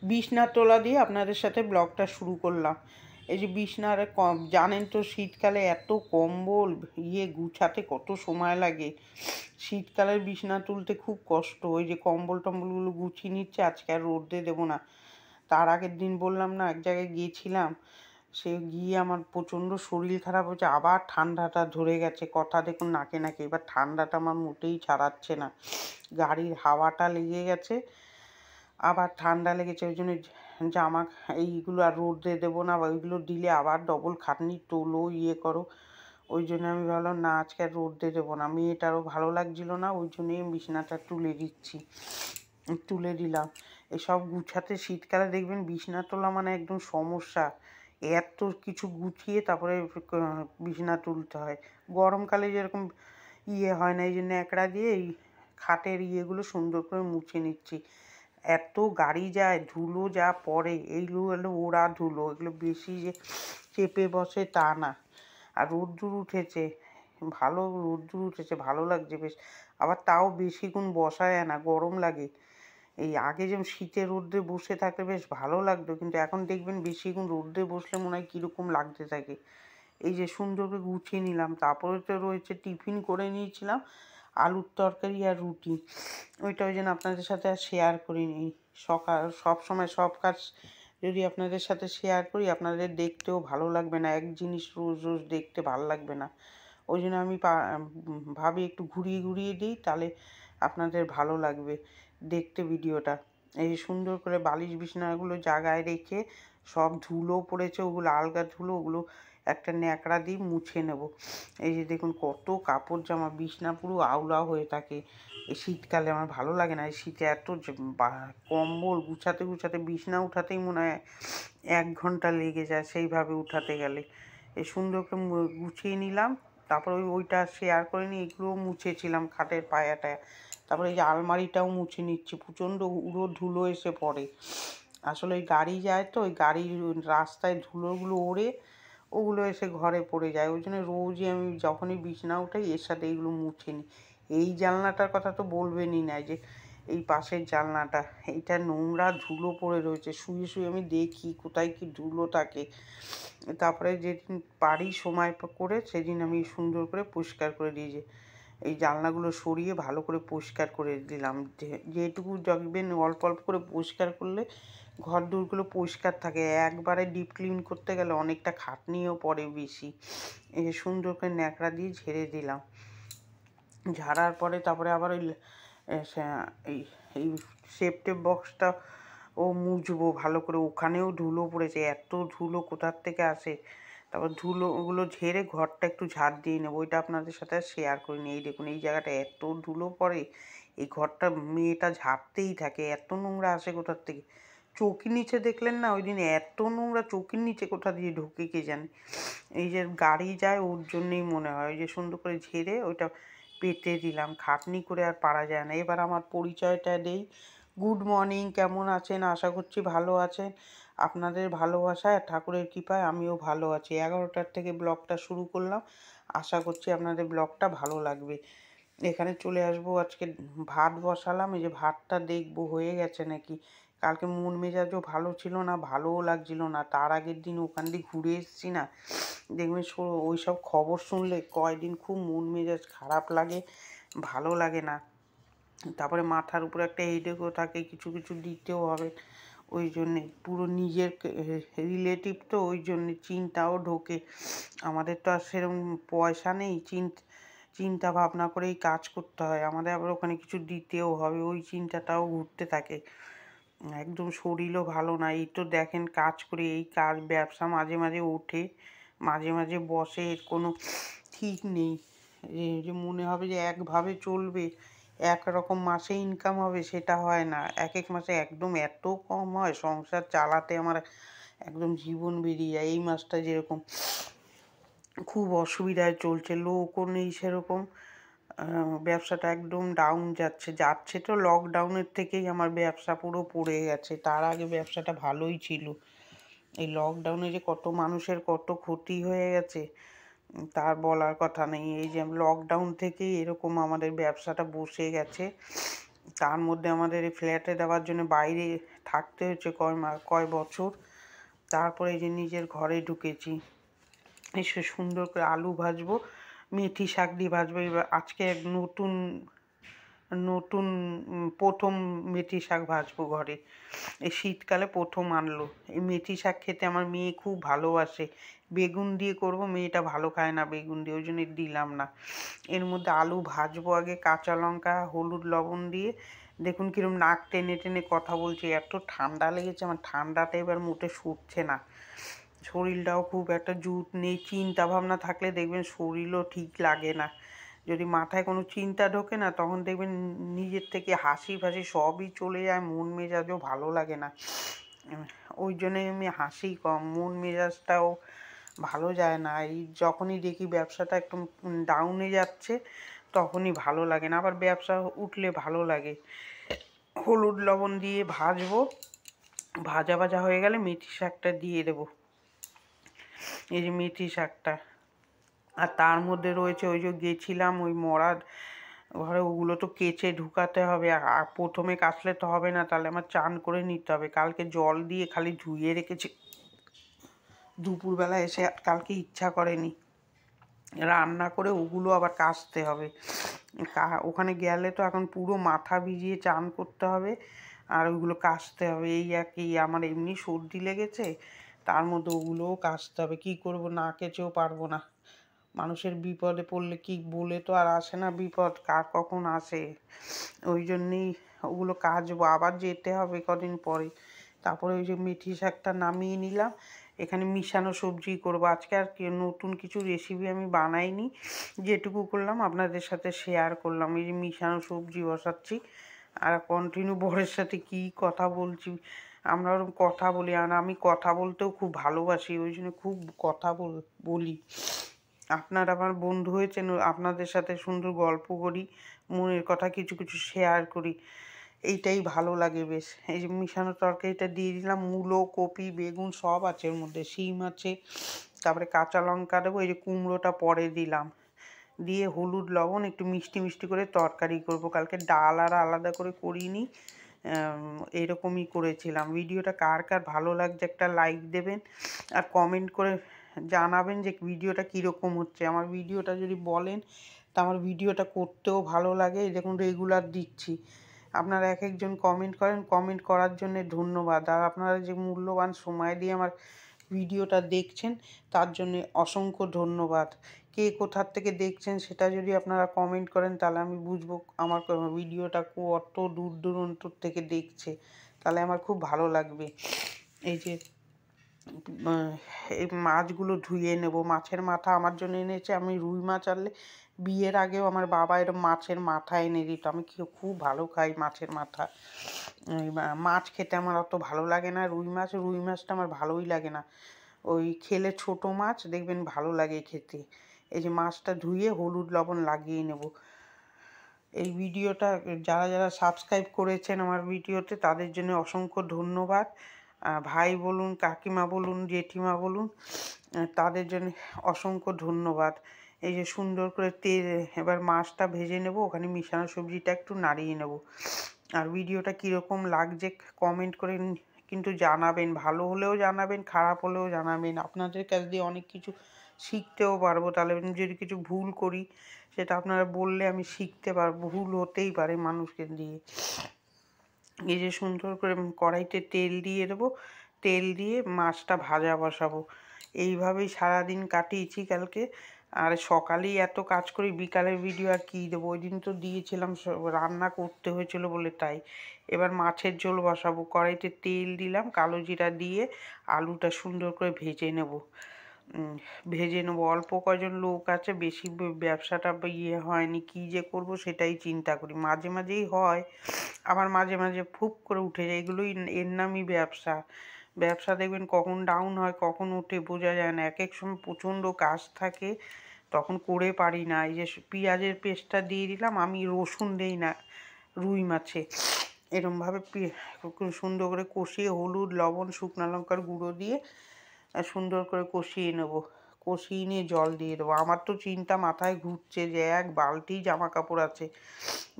বিছনার তোলা দিয়ে আপনাদের সাথে ব্লগটা শুরু করলাম। এই যে বিছনার জানেন তো শীতকালে এত কম্বল গুছাতে কত সময় লাগে। শীতকালের বিছনা তুলতে খুব কষ্ট। ওই যে কম্বল টম্বলগুলো গুছিয়ে নিচ্ছে, আজকে আর রোদে দেবো না। তার আগের দিন বললাম না এক জায়গায় গিয়েছিলাম, সে গিয়ে আমার প্রচণ্ড শরীর খারাপ হয়েছে, আবার ঠান্ডাটা ধরে গেছে। কথা দেখুন নাকে নাকে, এবার ঠান্ডাটা আমার মোটেই ছাড়াচ্ছে না। গাড়ির হাওয়াটা লেগে গেছে, আবার ঠান্ডা লেগেছে। ওই জন্য জামা এইগুলো আর রোদে দেবো না, ওইগুলো দিলে আবার ডবল খাটনি, তোলো করো। ওই জন্য আমি ভাবলাম না, আজকে আর রোদে দেবো না। মেয়েটারও ভালো লাগছিল না, ওই জন্যই বিছানাটা তুলে দিচ্ছি, তুলে দিলাম। এসব গুছাতে শীতকালে দেখবেন বিছানা তোলা মানে একদম সমস্যা। এত কিছু গুছিয়ে তারপরে বিছানা তুলতে হয়। গরমকালে যেরকম হয় না, এই জন্য ন্যাকড়া দিয়ে এই খাটের ইয়েগুলো সুন্দর করে মুছে নিচ্ছি। এত গাড়ি যায়, ধুলো যা পড়ে, এইগুলো হলো ওড়া ধুলো, এগুলো বেশি যে চেপে বসে তা না। আর রোদ্দুর উঠেছে, রোদ্দুর উঠেছে, ভালো লাগছে বেশ। আবার তাও বেশিক্ষণ বসা যায় না, গরম লাগে। এই আগে যেমন শীতে রোদ্রে বসে থাকতে বেশ ভালো লাগতো, কিন্তু এখন দেখবেন বেশিক্ষণ রোদ্রে বসলে মনে হয় কীরকম লাগতে থাকে। এই যে সুন্দর করে গুছিয়ে নিলাম। তারপরে তো রয়েছে টিফিন করে নিয়েছিলাম, আলুর তরকারি আর রুটি। ওই জন্য আপনাদের সাথে আর শেয়ার করিনি। সব সময় সব কাজ যদি আপনাদের সাথে শেয়ার করি, আপনাদের দেখতেও ভালো লাগবে না, এক জিনিস রোজ রোজ দেখতে ভালো লাগবে না। ওই জন্য আমি ভাবি একটু ঘুরিয়ে ঘুরিয়ে দিই, তাহলে আপনাদের ভালো লাগবে দেখতে ভিডিওটা। এই সুন্দর করে বালিশ বিছানাগুলো জায়গায় রেখে, সব ধুলো পড়েছে, ওগুলো আলগা ধুলো, ওগুলো একটা ন্যাকড়া দিয়ে মুছে নেব। এই যে দেখুন কত কাপড় জামা, বিছনা পুরো আউলা হয়ে থাকে। এই শীতকালে আমার ভালো লাগে না, এই শীতে এত কম্বল গুছাতে গুছাতে বিছনা উঠাতেই মনে হয় 1 ঘন্টা লেগে যায় সেইভাবে উঠাতে গেলে। এই সুন্দর করে গুছিয়ে নিলাম। তারপরে ওইটা শেয়ার করে নিয়ে এগুলোও মুছেছিলাম, খাটের পায়াটায়। তারপরে এই যে আলমারিটাও মুছে নিচ্ছি, প্রচণ্ড উড়ো ধুলো এসে পড়ে। আসলে ওই গাড়ি যায় তো, ওই গাড়ির রাস্তায় ধুলোগুলো ওড়ে ওগুলো এসে ঘরে পড়ে যায়। ওই জন্য রোজই আমি যখনই বিছানা উঠাই এর সাথে এইগুলো মুছে নিই। এই জানলাটার কথা তো বলবেনই না, যে এই পাশের জানলাটা, এইটা নোংরা ধুলো পড়ে রয়েছে। শুয়ে শুয়ে আমি দেখি কোথায় কি ধুলো থাকে। তারপরে যেদিন পারি সময় করে সেদিন আমি সুন্দর করে পরিষ্কার করে দিই। যে এই জানলাগুলো সরিয়ে ভালো করে পরিষ্কার করে দিলাম। যেটুকু দেখবেন অল্প অল্প করে পরিষ্কার করলে ঘর দোরগুলো পরিষ্কার থাকে। একবারে ডিপ ক্লিন করতে গেলে অনেকটা খাটনিও পড়ে বেশি। এই যে সুন্দর করে ন্যাকড়া দিয়ে ঝেড়ে দিলাম। ঝাড়ার পরে তারপরে আবার এই এই সেফটি বক্সটা মুছবো ভালো করে। ওখানেও ধুলো পড়েছে, এত ধুলো কোথার থেকে আসে। তারপর ওগুলো ঝেড়ে ঘরটা একটু ঝাড় দিয়ে নেবো, ওইটা আপনাদের সাথে শেয়ার করিনি। এই দেখুন এই জায়গাটা এত ধুলো পড়ে, এই ঘরটা মেয়েটা ঝাড়তেই থাকে, এত নোংরা আসে কোথার থেকে। চৌকির নিচে দেখলেন না ওই দিন, এত নোংরা চৌকির নিচে কোথা দিয়ে ঢুকে কে জানে। এই যে গাড়ি যায় ওর জন্যেই মনে হয়। ওই যে সুন্দর করে ঝেড়ে ওইটা পেতে দিলাম, খাটনি করে আর পারা যায় না। এবার আমার পরিচয়টা দেই। গুড মর্নিং, কেমন আছেন? আশা করছি ভালো আছেন। আপনাদের ভালোবাসায় ঠাকুরের কৃপায় আমিও ভালো আছি। 11টার থেকে ব্লগটা শুরু করলাম, আশা করছি আপনাদের ব্লগটা ভালো লাগবে। এখানে চলে আসবো, আজকে ভাত বসালাম। এই যে ভাতটা দেখবো হয়ে গেছে নাকি। কালকে মন মেজাজও ভালো ছিল না, ভালোও লাগছিল না। তার আগের দিন ওখান দিয়ে ঘুরে এসেছি না, দেখবেন ওই সব খবর শুনলে কয়দিন খুব মন মেজাজ খারাপ লাগে, ভালো লাগে না। তারপরে মাথার উপরে একটা হেডেকও থাকে, কিছু কিছু দিতেও হবে। ওই জন্যে পুরো নিজের রিলেটিভ তো, ওই জন্যে চিন্তাও ঢোকে। আমাদের তো আর সেরকম পয়সা নেই, চিন্তা ভাবনা করেই কাজ করতে হয়। আমাদের আবার ওখানে কিছু দিতেও হবে, ওই চিন্তাটাও ঘুরতে থাকে। একদম শরীরও ভালো না। এই তো দেখেন কাজ করে, এই কাজ ব্যবসা মাঝে মাঝে ওঠে, মাঝে মাঝে বসে, এর কোনো ঠিক নেই। যে মনে হবে যে একভাবে চলবে, একরকম মাসে ইনকাম হবে, সেটা হয় না। এক এক মাসে একদম এত কম হয়, সংসার চালাতে আমার একদম জীবন বেরিয়ে যায়। এই মাসটা যেরকম খুব অসুবিধায় চলছে, লোকও নেই সেরকম। ব্যবসাটা একদম ডাউন যাচ্ছে তো। লকডাউনের থেকেই আমার ব্যবসা পুরো পড়ে গেছে, তার আগে ব্যবসাটা ভালোই ছিল। এই লকডাউনে যে কত মানুষের কত ক্ষতি হয়ে গেছে তার বলার কথা নেই। এই যে লকডাউন থেকেই এরকম আমাদের ব্যবসাটা বসে গেছে। তার মধ্যে আমাদের এই ফ্ল্যাটে দেওয়ার জন্য বাইরে থাকতে হয়েছে কয় বছর, তারপরে এই যে নিজের ঘরে ঢুকেছি। এসে সুন্দর করে আলু ভাজবো, মেথি শাক দিয়ে ভাজবো। এবার আজকে এক নতুন নতুন প্রথম মেথি শাক ভাজবো ঘরে, এই শীতকালে প্রথম আনলো। এই মেথি শাক খেতে আমার মেয়ে খুব ভালোবাসে। বেগুন দিয়ে করব, মেয়েটা ভালো খায় না বেগুন দিয়ে, ওই জন্য দিলাম না। এর মধ্যে আলু ভাজবো আগে, কাঁচা লঙ্কা হলুদ লবণ দিয়ে। দেখুন কিরম নাক টেনে টেনে কথা বলছি, এত ঠান্ডা লেগেছে আমার, ঠান্ডাটা এবার মোটে ছুটছে না। শরীরটাও খুব একটা জুত নেই, চিন্তা ভাবনা থাকলে দেখবেন শরীরও ঠিক লাগে না। যদি মাথায় কোনো চিন্তা ঢোকে না, তখন দেখবেন নিজের থেকে হাসি ফাসি সবই চলে যায়, মন মেজাজও ভালো লাগে না। ওই জন্যই আমি হাসি কম, মন মেজাজটাও ভালো যায় না। এই যখনই দেখি ব্যবসাটা একটু ডাউনে যাচ্ছে, তখনই ভালো লাগে না, আবার ব্যবসা উঠলে ভালো লাগে। হলুদ লবণ দিয়ে ভাজবো, ভাজা ভাজা হয়ে গেলে মেথি শাকটা দিয়ে দেবো, এই যে মেথি শাকটা। আর তার মধ্যে রয়েছে ওই যে গেছিলাম ওই মরার ঘরে, ওগুলো তো কেচে ঢুকাতে হবে, আর প্রথমে কাচলে তো হবে না, তাহলে আমার চান করে নিতে হবে। কালকে জল দিয়ে খালি ধুয়ে রেখেছি, দুপুরবেলা এসে কালকে ইচ্ছা করেনি রান্না করে ওগুলো আবার কাচতে হবে। ওখানে গেলে তো এখন পুরো মাথা ভিজিয়ে চান করতে হবে, আর ওইগুলো কাচতে হবে। এই একই, আমার এমনি সর্দি লেগেছে, তার মধ্যে ওগুলোও কাচতে হবে। কী করবো, না কেচেও পারবো না। মানুষের বিপদে পড়লে কি বলে তো আর আসে না বিপদ, কার কখন আসে। ওই জন্যেই ওগুলো কাচবো, আবার যেতে হবে কদিন পরে। তারপরে ওই যে মেথি শাকটা নামিয়ে নিলাম। এখানে মিশানো সবজি করবো আজকে, আর নতুন কিছু রেসিপি আমি বানাইনি, যেটুকু করলাম আপনাদের সাথে শেয়ার করলাম। এই যে মিশানো সবজি বসাচ্ছি, আর কন্টিনিউ বরের সাথে কি কথা বলছি। আমরা ওরকম কথা বলি, আর আমি কথা বলতেও খুব ভালোবাসি, ওই জন্য খুব কথা বলি। আপনারা আমার বন্ধু হয়েছেন, আপনাদের সাথে সুন্দর গল্প করি, মনের কথা কিছু কিছু শেয়ার করি, এইটাই ভালো লাগে বেশ। এই যে মিশানো তরকারিটা দিয়ে দিলাম, মূলো কপি বেগুন সব আছে এর মধ্যে, শিম আছে, তারপরে কাঁচা লঙ্কা দেবো। এই যে কুমড়োটা পরে দিলাম, দিয়ে হলুদ লবণ একটু মিষ্টি মিষ্টি করে তরকারি করব। কালকে ডাল আর আলাদা করে করিনি, এরকমই করেছিলাম। ভিডিওটা কার কার ভালো লাগছে একটা লাইক দেবেন, আর কমেন্ট করে জানাবেন যে ভিডিওটা কীরকম হচ্ছে। আমার ভিডিওটা যদি বলেন, তা আমার ভিডিওটা করতেও ভালো লাগে। এই দেখুন রেগুলার দিচ্ছি, আপনারা এক একজন কমেন্ট করেন, কমেন্ট করার জন্য ধন্যবাদ। আর আপনারা যে মূল্যবান সময় দিয়ে আমার ভিডিওটা দেখছেন, তার জন্য অসংখ্য ধন্যবাদ। কে কোথার থেকে দেখছেন সেটা যদি আপনারা কমেন্ট করেন, তাহলে আমি বুঝবো আমার ভিডিওটা কত দূর দূরান্তর থেকে দেখছে, তাহলে আমার খুব ভালো লাগবে। এই যে এই মাছগুলো ধুয়ে নেব। মাছের মাথা আমার জন্য এনেছে, আমি রুই মাছ আনলে বিয়ের আগেও আমার বাবা এরকম মাছের মাথা এনে দিত, আমি খুব ভালো খাই মাছের মাথা। মাছ খেতে আমার অত ভালো লাগে না, রুই মাছটা আমার ভালোই লাগে না। ওই খেলে ছোট মাছ দেখবেন ভালো লাগে খেতে। এই যে মাছটা ধুয়ে হলুদ লবণ লাগিয়ে নেব। এই ভিডিওটা যারা যারা সাবস্ক্রাইব করেছেন আমার ভিডিওতে, তাদের জন্য অসংখ্য ধন্যবাদ। ভাই বলুন, কাকিমা বলুন, জেঠিমা বলুন, তাদের জন্য অসংখ্য ধন্যবাদ। এই যে সুন্দর করে তেল, এবার মাছটা ভেজে নেব, ওখানে মিশানো সবজিটা একটু নাড়িয়ে নেব। আর ভিডিওটা কীরকম লাগছে কমেন্ট করে কিন্তু জানাবেন, ভালো হলেও জানাবেন, খারাপ হলেও জানাবেন। আপনাদের কাছ দিয়ে অনেক কিছু শিখতেও পারবো, তাহলে যদি কিছু ভুল করি সেটা আপনারা বললে আমি শিখতে পারবো, ভুল হতেই পারে মানুষকে দিয়ে। এই যে সুন্দর করে কড়াইতে তেল দিয়ে দেবো, তেল দিয়ে মাছটা ভাজা বসাবো। এইভাবেই সারাদিন কাটিয়েছি কালকে। আর সকালেই এত কাজ করি, বিকালের ভিডিও আর কী দেবো, ওই দিন তো দিয়েছিলাম, রান্না করতে হয়েছিল বলে তাই। এবার মাছের ঝোল বসাবো, কড়াইতে তেল দিলাম, কালো জিরা দিয়ে আলুটা সুন্দর করে ভেজে নেবো। অল্প কজন লোক আছে, বেশি ব্যবসাটা হয়নি, কী যে করব সেটাই চিন্তা করি। মাঝে মাঝেই হয়, আবার মাঝে মাঝে ফুপ করে উঠে যায়, এগুলোই এর নামই ব্যবসা। ব্যবসা দেখবেন কখন ডাউন হয় কখন ওঠে বোঝা যায় না, এক এক সময় প্রচণ্ড কাজ থাকে, তখন করে পারি না। এই যে পেঁয়াজের পেস্টটা দিয়ে দিলাম, আমি রসুন দেই না রুই মাছে। এরমভাবে সুন্দর করে কষিয়ে হলুদ লবণ শুকনো লঙ্কার গুঁড়ো দিয়ে সুন্দর করে কষিয়ে নেব। কষিয়ে নিয়ে জল দিয়ে দেবো। আমার তো চিন্তা মাথায় ঘুরছে যে এক বালতি জামা কাপড় আছে,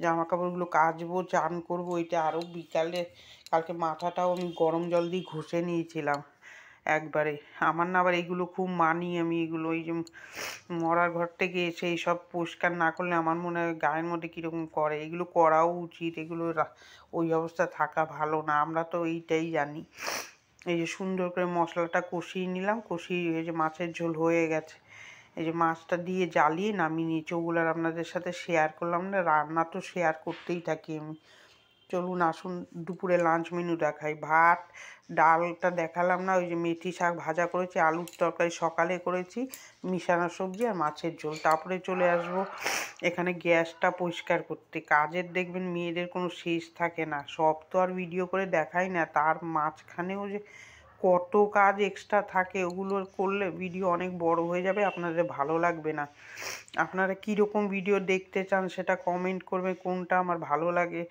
জামা কাপড়গুলো কাচবো, চান করবো। এটা আরও বিকালে, কালকে মাথাটাও আমি গরম জল দিয়ে ঘষে নিয়েছিলাম একবারে। আমার না আবার এইগুলো খুব মানি আমি, এগুলো ওই যে মরার ঘর থেকে এসে এইসব পরিষ্কার না করলে আমার মনে হয় গায়ের মধ্যে কীরকম করে। এগুলো করাও উচিত, এগুলো ওই অবস্থা থাকা ভালো না, আমরা তো এইটাই জানি। এই যে সুন্দর করে মশলাটা কষিয়ে নিলাম, কষিয়ে এই যে মাছের ঝোল হয়ে গেছে, এই যে মাছটা দিয়ে জ্বালিয়ে নামিয়ে নিয়েছি। ওগুলো আর আপনাদের সাথে শেয়ার করলাম না, রান্না তো শেয়ার করতেই থাকি আমি। চলুন আসুন দুপুরে লাঞ্চ মেনু দেখাই। ভাত ডালটা দেখালাম না, ওই যে মেথি শাক ভাজা করেছি, আলুর তরকারি সকালে করেছি, মিশানো সবজি আর মাছের ঝোল। তারপরে চলে আসব এখানে গ্যাসটা পরিষ্কার করতে। কাজের দেখবেন মেয়েদের কোনো শেষ থাকে না, সব তো আর ভিডিও করে দেখাই না, তার মাঝখানেও যে কত কাজ এক্সট্রা থাকে, ওগুলো করলে ভিডিও অনেক বড় হয়ে যাবে, আপনাদের ভালো লাগবে না। আপনারা কীরকম ভিডিও দেখতে চান সেটা কমেন্ট করবেন, কোনটা আমার ভালো লাগে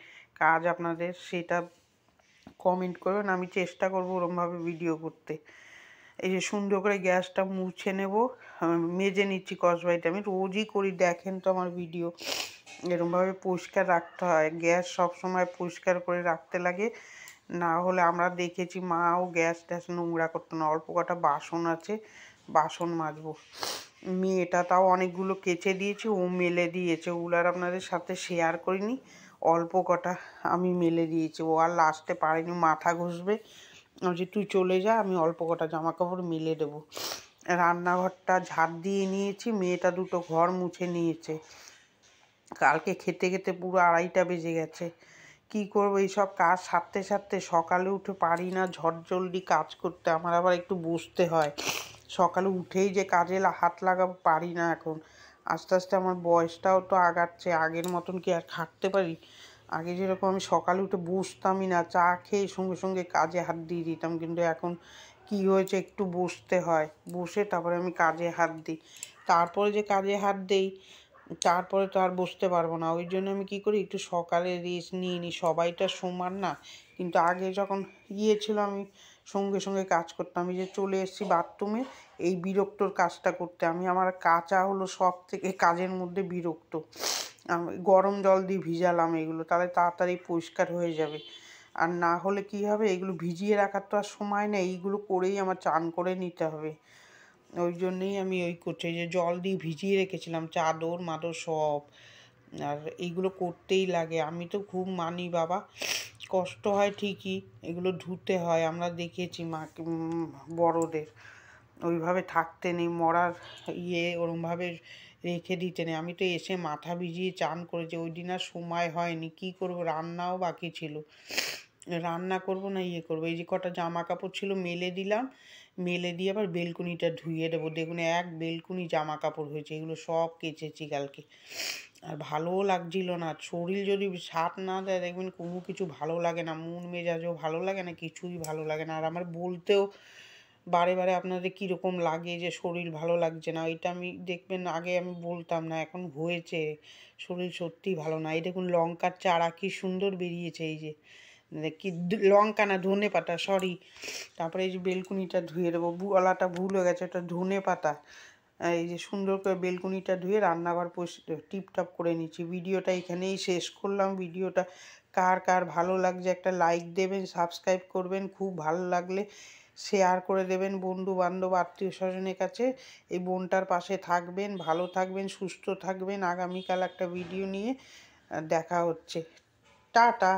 কাজ আপনাদের সেটা কমেন্ট করবেন, আমি চেষ্টা করবো ওরমভাবে ভিডিও করতে। এই যে সুন্দর করে গ্যাসটা মুছে নেব, মেজে নিচ্ছি কসবাইটা, আমি রোজই করি, দেখেন তো আমার ভিডিও। এরমভাবে পরিষ্কার রাখতে হয়, গ্যাস সবসময় পরিষ্কার করে রাখতে লাগে, না হলে আমরা দেখেছি মাও গ্যাস ট্যাস নোংরা করতো না। অল্প কটা বাসন আছে, বাসন মাজবো। মেয়েটা তাও অনেকগুলো কেচে দিয়েছি, ও মেলে দিয়েছে, ওগুলো আর আপনাদের সাথে শেয়ার করিনি, অল্প কটা আমি মেলে দিয়েছি। ও আর লাস্টে পারিনি, মাথা ঘষবে, আমি যে তুই চলে যা, আমি অল্প কটা জামা কাপড় মেলে দেবো। রান্নাঘরটা ঝাড় দিয়ে নিয়েছি, মেয়েটা দুটো ঘর মুছে নিয়েছে। কালকে খেতে খেতে পুরো 2:30 বেজে গেছে। কি করবো, এইসব কাজ সারতে সারতে সকালে উঠে পারি না ঝটজলদি কাজ করতে, আমার আবার একটু বসতে হয়। সকালে উঠেই যে কাজে হাত লাগাবো পারি না এখন, আস্তে আস্তে আমার বয়সটাও তো আগাচ্ছে, আগের মতন কি আর খাটতে পারি? আগে যেরকম আমি সকালে উঠে বসতামই না, চা খেয়ে সঙ্গে সঙ্গে কাজে হাত দিয়ে দিতাম, কিন্তু এখন কি হয়েছে, একটু বসতে হয়, বসে তারপরে আমি কাজে হাত দিই। তারপরে যে কাজে হাত দেই তারপরে তো আর বসতে পারবো না, ওই জন্য আমি কী করি, একটু সকালে রেস্ট নিয়ে নিই। সবাইটা সমান না, কিন্তু আগে যখন ছিল আমি সঙ্গে সঙ্গে কাজ করতাম। আমি যে চলে এসেছি বাথরুমে এই বিরক্তর কাজটা করতে, আমার কাচা হলো সব থেকে কাজের মধ্যে বিরক্ত। আমি গরম জল দিয়ে ভিজালাম এগুলো, তাহলে তাড়াতাড়ি পরিষ্কার হয়ে যাবে। আর না হলে কি হবে, এগুলো ভিজিয়ে রাখার তো আর সময় নেই, এইগুলো করেই আমার চান করে নিতে হবে। ওই জন্যেই আমি ওই করছি, যে জল দিয়ে ভিজিয়ে রেখেছিলাম চাদর মাদর সব, আর এইগুলো করতেই লাগে। আমি তো খুব মানি বাবা, কষ্ট হয় ঠিকই, এগুলো ধুতে হয়, আমরা দেখেছি মাকে বড়দের ওইভাবে থাকতে নেই, মরার ওরমভাবে রেখে দিতে নেই। আমি তো এসে মাথা ভিজিয়ে চান করেছি, ওই দিন আর সময় হয়নি, কী করবো, রান্নাও বাকি ছিল, রান্না করব না করবো। এই যে কটা জামা কাপড় ছিল মেলে দিলাম, মেলে দিয়ে আবার বেলকুনিটা ধুয়ে দেবো। দেখুন এক বেলকুনি জামা কাপড় হয়েছে, এগুলো সব কেচেছি কালকে। আর ভালোও লাগছিল না, শরীর যদি সাথ না দেয় দেখবেন কোনো কিছু ভালো লাগে না, মন মেজাজও ভালো লাগে না, কিছুই ভালো লাগে না। আর আমার বলতেও বারে বারে আপনাদের কীরকম লাগে যে শরীর ভালো লাগছে না, এটা আমি দেখবেন আগে আমি বলতাম না, এখন হয়েছে, শরীর সত্যিই ভালো না। এই দেখুন লঙ্কার চারা কী সুন্দর বেরিয়েছে, এই যে কি লঙ্কা না ধনে পাতা, সরি। তারপরে এই যে বেলকুনিটা ধুয়ে দেবো, গলাটা ভুল হয়ে গেছে, ওটা ধনে পাতা। এই যে সুন্দর করে বেলকুনিটা ধুয়ে রান্নাঘর টিপটপ করে নিচ্ছি। ভিডিওটা এখানেই শেষ করলাম। ভিডিওটা কার কার ভালো লাগছে একটা লাইক দেবেন, সাবস্ক্রাইব করবেন, খুব ভালো লাগলে শেয়ার করে দেবেন বন্ধু বান্ধব আত্মীয় স্বজনের কাছে। এই বোনটার পাশে থাকবেন, ভালো থাকবেন, সুস্থ থাকবেন। আগামীকাল একটা ভিডিও নিয়ে দেখা হচ্ছে। টাটা।